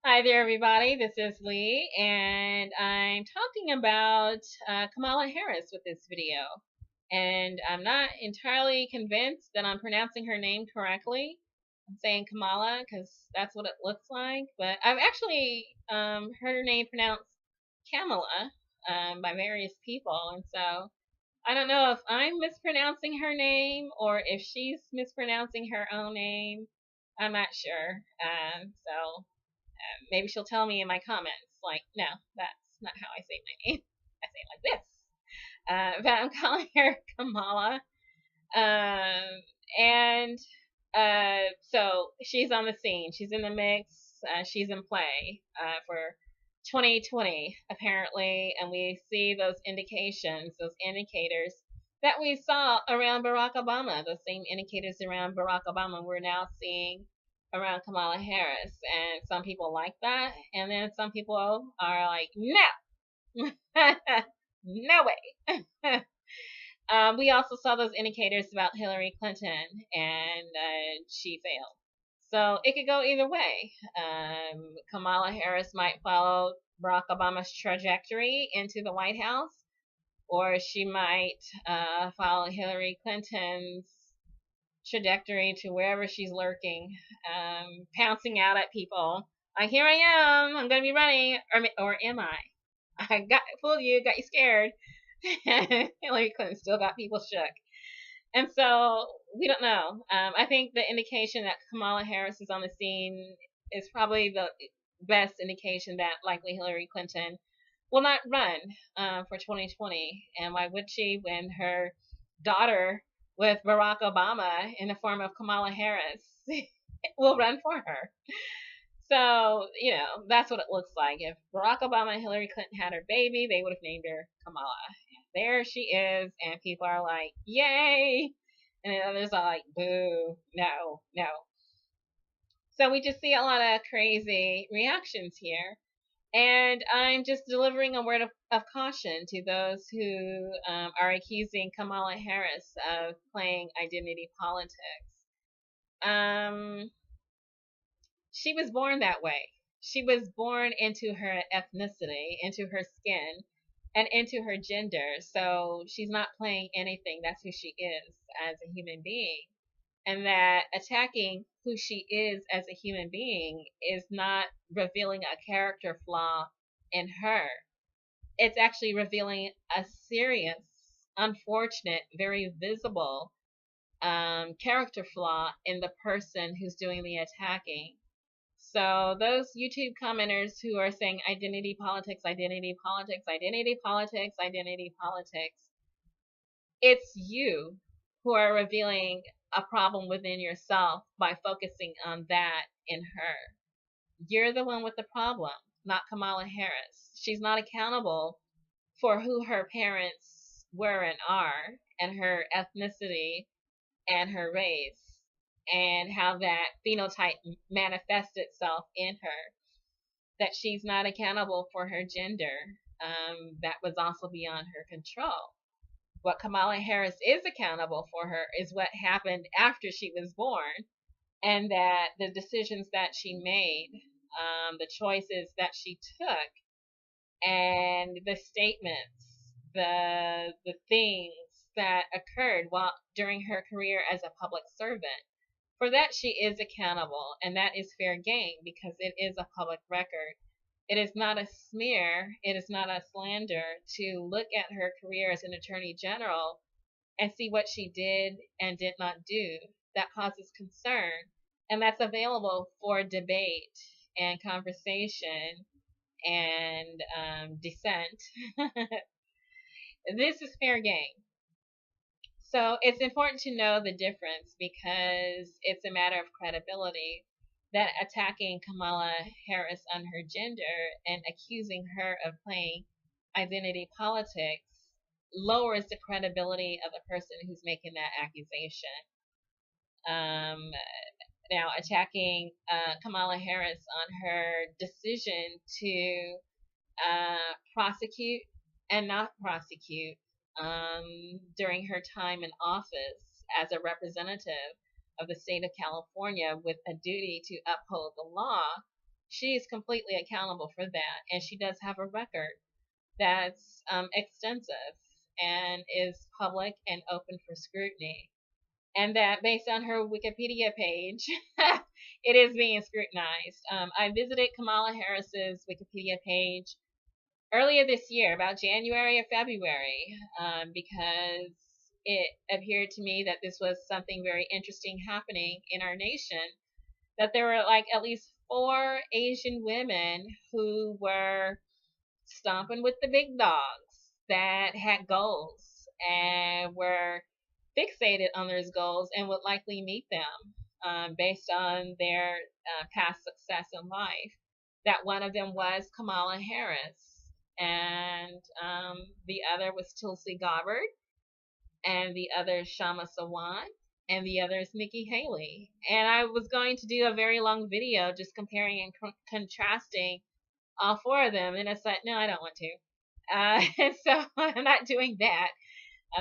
Hi there, everybody. This is Lee, and I'm talking about Kamala Harris with this video. And I'm not entirely convinced that I'm pronouncing her name correctly. I'm saying Kamala because that's what it looks like, but I've actually heard her name pronounced Kamala by various people, and so I don't know if I'm mispronouncing her name or if she's mispronouncing her own name. I'm not sure. Maybe she'll tell me in my comments, like, no, that's not how I say my name. I say it like this. But I'm calling her Kamala. And so she's on the scene. She's in the mix. She's in play for 2020, apparently. And we see those indications, those indicators that we saw around Barack Obama. Those same indicators around Barack Obama we're now seeing around Kamala Harris. And some people like that. And then some people are like, no, no way. We also saw those indicators about Hillary Clinton, and she failed. So it could go either way. Kamala Harris might follow Barack Obama's trajectory into the White House, or she might follow Hillary Clinton's trajectory to wherever she's lurking, pouncing out at people. Like, here I am, I'm going to be running, or am I? I got fooled you, got you scared. Hillary Clinton still got people shook. And so we don't know. I think the indication that Kamala Harris is on the scene is probably the best indication that likely Hillary Clinton will not run for 2020. And why would she when her daughter with Barack Obama in the form of Kamala Harris will run for her? So, that's what it looks like. If Barack Obama and Hillary Clinton had her baby, they would have named her Kamala. There she is, and people are like, yay! And then others are like, boo, no, no. So we just see a lot of crazy reactions here. And I'm just delivering a word of caution to those who are accusing Kamala Harris of playing identity politics. She was born that way. She was born into her ethnicity, into her skin, and into her gender. So she's not playing anything. That's who she is as a human being. And that attacking who she is as a human being is not revealing a character flaw in her. It's actually revealing a serious, unfortunate, very visible character flaw in the person who's doing the attacking. So those YouTube commenters who are saying identity politics, identity politics, identity politics, identity politics, it's you who are revealing a problem within yourself by focusing on that in her. You're the one with the problem, not Kamala Harris. She's not accountable for who her parents were and are, and her ethnicity and her race, and how that phenotype manifests itself in her. That she's not accountable for her gender. That was also beyond her control. What Kamala Harris is accountable for her is what happened after she was born, and that the decisions that she made, the choices that she took, and the statements, the things that occurred while during her career as a public servant. For that, she is accountable, and that is fair game because it is a public record. It is not a smear, it is not a slander to look at her career as an attorney general and see what she did and did not do. That causes concern, and that's available for debate and conversation and dissent. This is fair game. So it's important to know the difference because it's a matter of credibility that attacking Kamala Harris on her gender and accusing her of playing identity politics lowers the credibility of the person who's making that accusation. Now, attacking Kamala Harris on her decision to prosecute and not prosecute during her time in office as a representative of the state of California with a duty to uphold the law, she is completely accountable for that, and she does have a record that's extensive and is public and open for scrutiny. And that based on her Wikipedia page, it is being scrutinized. I visited Kamala Harris's Wikipedia page earlier this year, about January or February, because it appeared to me that this was something very interesting happening in our nation. That there were like at least 4 Asian women who were stomping with the big dogs, that had goals and were fixated on those goals and would likely meet them based on their past success in life. That one of them was Kamala Harris, and the other was Tulsi Gabbard, and the other is Shama Sawan, and the other is Nikki Haley. And I was going to do a very long video just comparing and contrasting all 4 of them, and I said, no, I don't want to. And so I'm not doing that.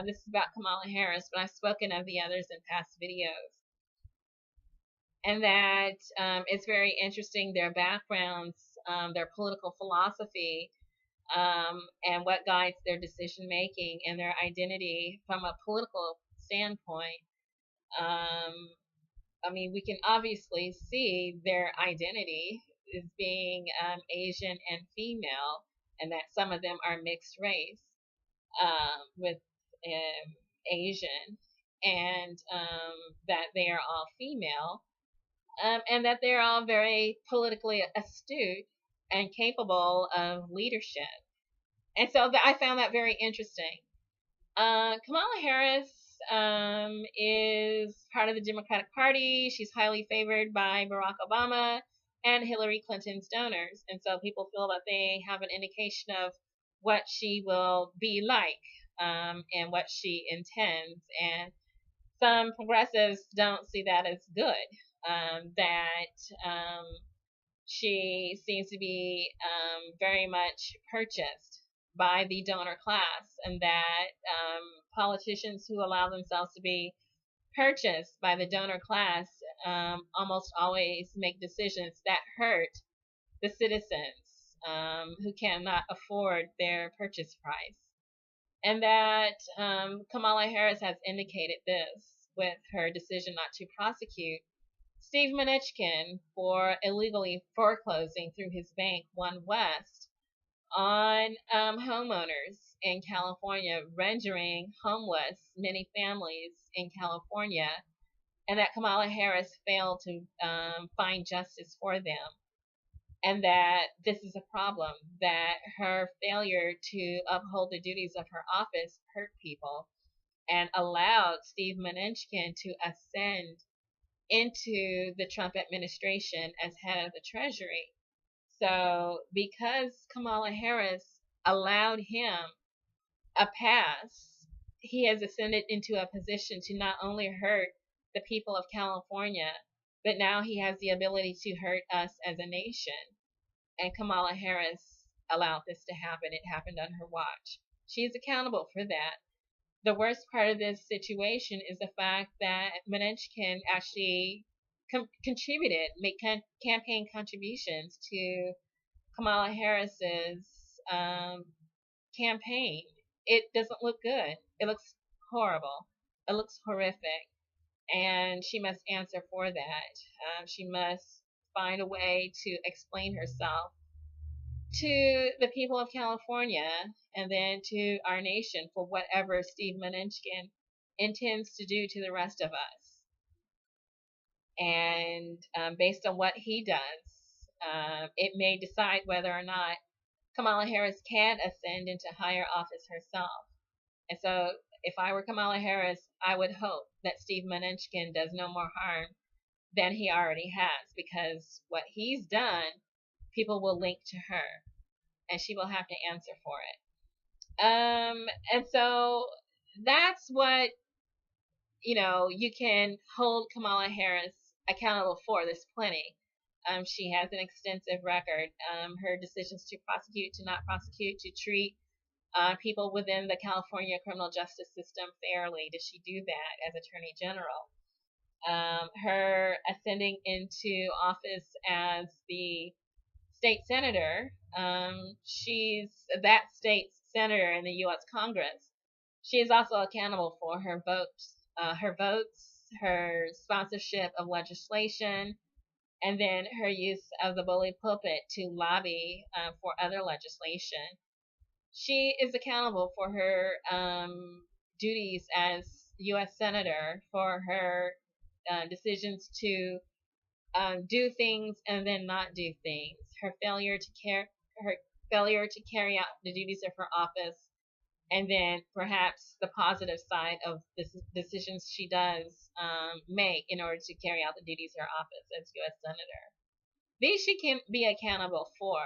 This is about Kamala Harris, but I've spoken of the others in past videos. And that it's very interesting, their backgrounds, their political philosophy, and what guides their decision making and their identity from a political standpoint. I mean, we can obviously see their identity as being Asian and female, and that some of them are mixed race with Asian, and that they are all female, and that they're all very politically astute and capable of leadership. And so I found that very interesting. Kamala Harris is part of the Democratic Party. She's highly favored by Barack Obama and Hillary Clinton's donors. And so people feel that they have an indication of what she will be like and what she intends. And some progressives don't see that as good, that she seems to be very much purchased by the donor class, and that politicians who allow themselves to be purchased by the donor class almost always make decisions that hurt the citizens who cannot afford their purchase price. And that Kamala Harris has indicated this with her decision not to prosecute Steve Mnuchin for illegally foreclosing through his bank, One West, on homeowners in California, rendering homeless many families in California, and that Kamala Harris failed to find justice for them. And that this is a problem, that her failure to uphold the duties of her office hurt people and allowed Steve Mnuchin to ascend into the Trump administration as head of the Treasury. So because Kamala Harris allowed him a pass, he has ascended into a position to not only hurt the people of California, but now he has the ability to hurt us as a nation. And Kamala Harris allowed this to happen. It happened on her watch. She's accountable for that. The worst part of this situation is the fact that Mnuchin actually contributed, made campaign contributions to Kamala Harris's campaign. It doesn't look good. It looks horrible. It looks horrific. And she must answer for that. She must find a way to explain herself to the people of California and then to our nation for whatever Steve Mnuchin intends to do to the rest of us. And based on what he does, it may decide whether or not Kamala Harris can ascend into higher office herself. And so if I were Kamala Harris, I would hope that Steve Mnuchin does no more harm than he already has, because what he's done, people will link to her, and she will have to answer for it. And so that's what, you can hold Kamala Harris accountable for. There's plenty. She has an extensive record. Her decisions to prosecute, to not prosecute, to treat people within the California criminal justice system fairly. Did she do that as Attorney General? Her ascending into office as the state senator. She's that state's senator in the U.S. Congress. She is also accountable for her sponsorship of legislation, and then her use of the bully pulpit to lobby for other legislation. She is accountable for her duties as U.S. Senator, for her decisions to do things and then not do things, her failure to carry out the duties of her office, and then perhaps the positive side of the decisions she does make in order to carry out the duties of her office as U.S. Senator. These she can be accountable for.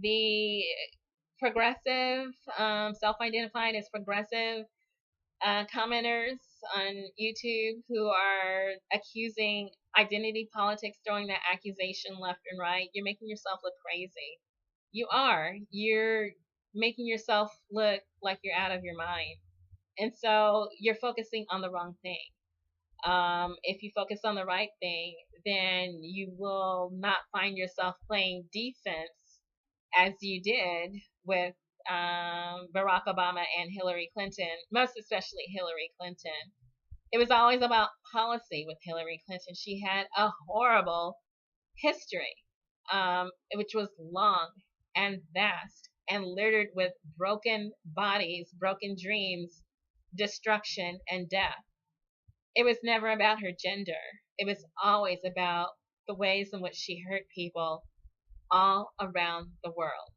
The progressive, self-identified as progressive commenters on YouTube who are accusing identity politics, throwing that accusation left and right. You're making yourself look crazy. You are. You're making yourself look like you're out of your mind. And so you're focusing on the wrong thing. If you focus on the right thing, then you will not find yourself playing defense as you did with Barack Obama and Hillary Clinton, most especially Hillary Clinton. It was always about policy with Hillary Clinton. She had a horrible history, which was long and vast and littered with broken bodies, broken dreams, destruction, and death. It was never about her gender. It was always about the ways in which she hurt people all around the world.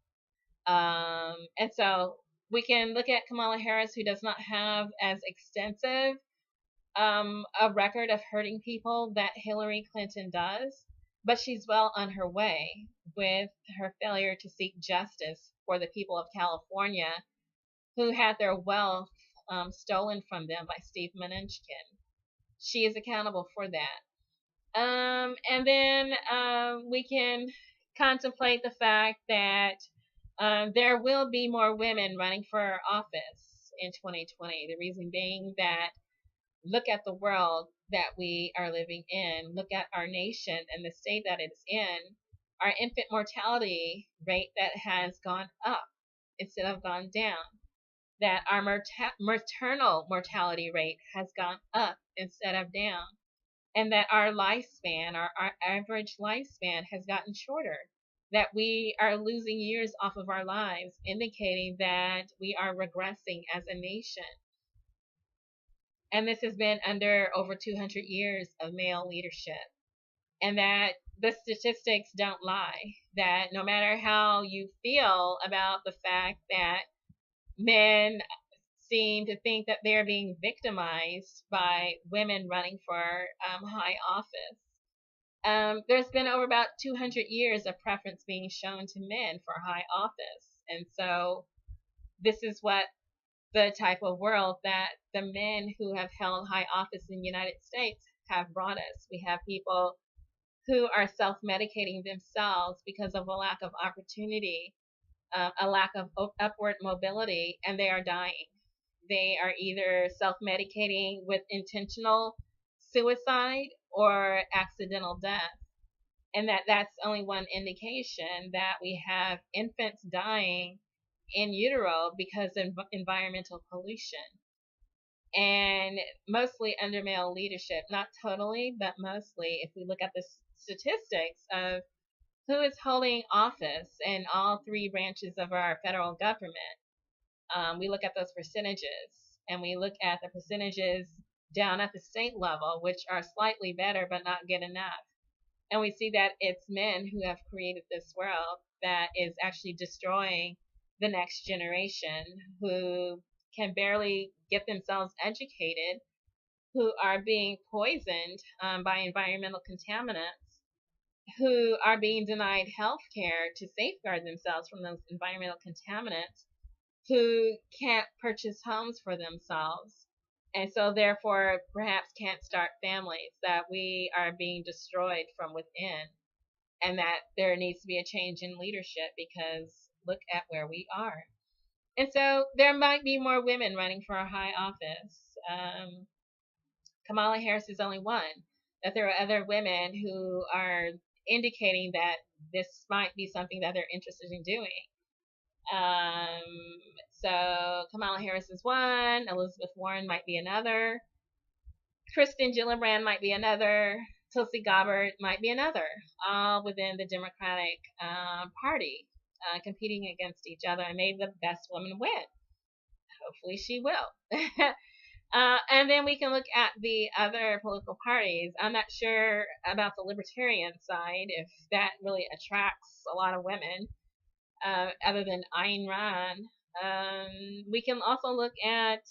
And so we can look at Kamala Harris, who does not have as extensive a record of hurting people that Hillary Clinton does, but she's well on her way with her failure to seek justice for the people of California who had their wealth stolen from them by Steve Mnuchin. She is accountable for that. And then we can contemplate the fact that there will be more women running for office in 2020. The reason being that look at the world that we are living in, look at our nation and the state that it's in, our infant mortality rate that has gone up instead of gone down, that our maternal mortality rate has gone up instead of down, and that our lifespan, our average lifespan has gotten shorter, that we are losing years off of our lives, indicating that we are regressing as a nation. And this has been under over 200 years of male leadership. And that the statistics don't lie, that no matter how you feel about the fact that men seem to think that they're being victimized by women running for high office, there's been over about 200 years of preference being shown to men for high office. And so this is what the type of world that the men who have held high office in the United States have brought us. We have people who are self-medicating themselves because of a lack of opportunity, a lack of upward mobility, and they are dying. They are either self-medicating with intentional suicide or accidental death. And that's only one indication that we have infants dying in utero because of environmental pollution. And mostly under male leadership. Not totally, but mostly. If we look at the statistics of who is holding office in all three branches of our federal government, we look at those percentages, and we look at the percentages down at the state level, which are slightly better but not good enough. And we see that it's men who have created this world that is actually destroying the next generation, who can barely get themselves educated, who are being poisoned by environmental contaminants, who are being denied health care to safeguard themselves from those environmental contaminants, who can't purchase homes for themselves, and so therefore perhaps can't start families, that we are being destroyed from within, and that there needs to be a change in leadership because look at where we are. And so there might be more women running for a high office. Kamala Harris is only one. That there are other women who are indicating that this might be something that they're interested in doing. So Kamala Harris is one. Elizabeth Warren might be another. Kristen Gillibrand might be another. Tulsi Gabbard might be another. All within the Democratic Party, competing against each other, and may the best woman win. Hopefully she will. And then we can look at the other political parties. I'm not sure about the libertarian side, if that really attracts a lot of women, other than Ayn Rand. We can also look at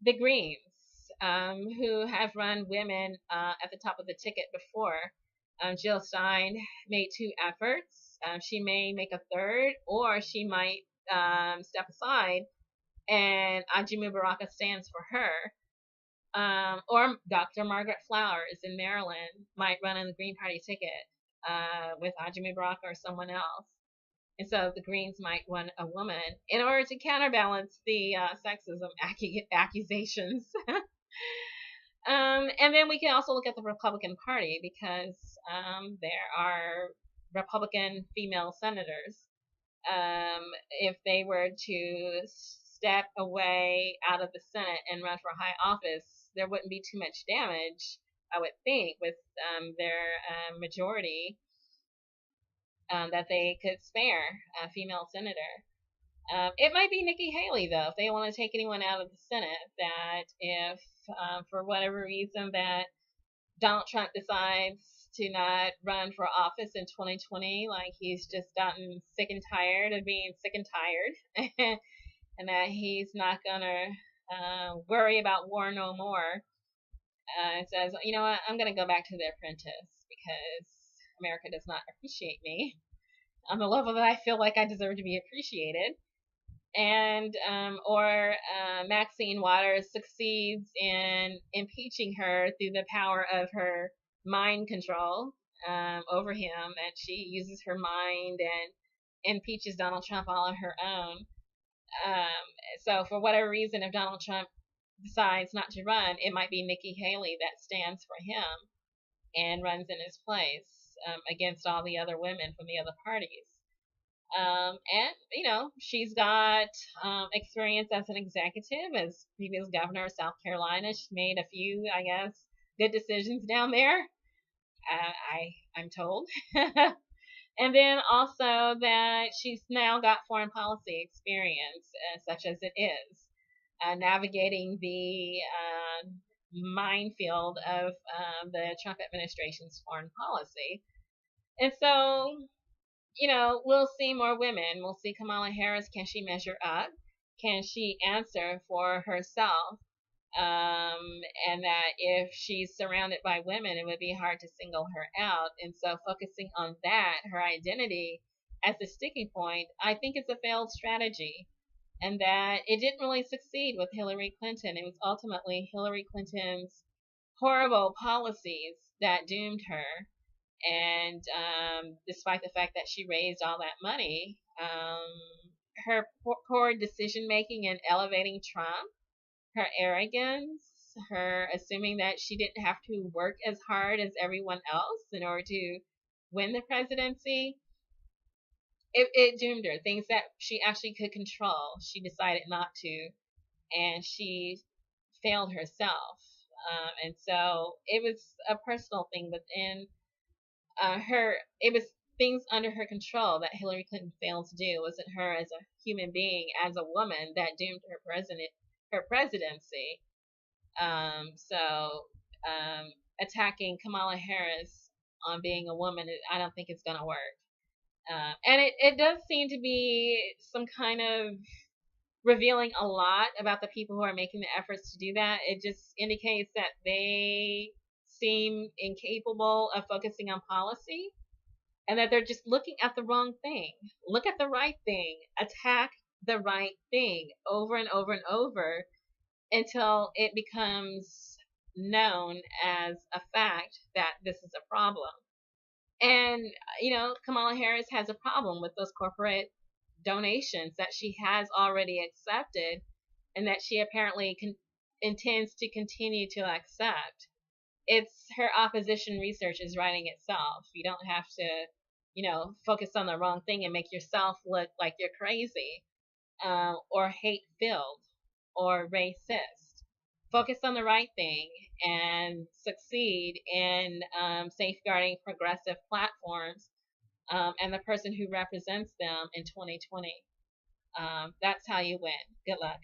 the Greens, who have run women at the top of the ticket before. Jill Stein made 2 efforts. She may make a third, or she might step aside, and Ajamu Baraka stands for her. Or Dr. Margaret Flowers in Maryland might run on the Green Party ticket with Ajamu Baraka or someone else. And so the Greens might run a woman in order to counterbalance the sexism accusations. And then we can also look at the Republican Party, because there are Republican female senators. If they were to step away out of the Senate and run for high office, there wouldn't be too much damage, I would think, with their majority that they could spare a female senator. It might be Nikki Haley, though, if they want to take anyone out of the Senate, that if for whatever reason that Donald Trump decides to not run for office in 2020, like he's just gotten sick and tired of being sick and tired, and that he's not going to worry about war no more, says, you know what, I'm going to go back to The Apprentice because America does not appreciate me on the level that I feel like I deserve to be appreciated. And or Maxine Waters succeeds in impeaching her through the power of her mind control over him, and she uses her mind and impeaches Donald Trump all on her own. So for whatever reason, if Donald Trump decides not to run, it might be Nikki Haley that stands for him and runs in his place against all the other women from the other parties. And, you know, she's got experience as an executive, as previous governor of South Carolina. She made a few, I guess, good decisions down there, I'm told. And then also that she's now got foreign policy experience, such as it is, navigating the minefield of the Trump administration's foreign policy. And so, you know, we'll see more women. We'll see Kamala Harris. Can she measure up? Can she answer for herself? And that if she's surrounded by women, it would be hard to single her out. And so focusing on that, her identity as the sticking point, I think it's a failed strategy. And that it didn't really succeed with Hillary Clinton. It was ultimately Hillary Clinton's horrible policies that doomed her. And despite the fact that she raised all that money, her poor decision making in elevating Trump, her arrogance, her assuming that she didn't have to work as hard as everyone else in order to win the presidency, it doomed her. Things that she actually could control, she decided not to, and she failed herself. And so it was a personal thing within her. It was things under her control that Hillary Clinton failed to do. It wasn't her as a human being, as a woman, that doomed her presidency. So attacking Kamala Harris on being a woman, I don't think it's going to work. And it does seem to be some kind of revealing a lot about the people who are making the efforts to do that. It just indicates that they seem incapable of focusing on policy, and that they're just looking at the wrong thing. Look at the right thing. Attack the right thing over and over and over until it becomes known as a fact that this is a problem. And, you know, Kamala Harris has a problem with those corporate donations that she has already accepted and that she apparently intends to continue to accept. it's her opposition research is writing itself. You don't have to, focus on the wrong thing and make yourself look like you're crazy, or hate filled or racist. Focus on the right thing and succeed in safeguarding progressive platforms, and the person who represents them in 2020. That's how you win. Good luck.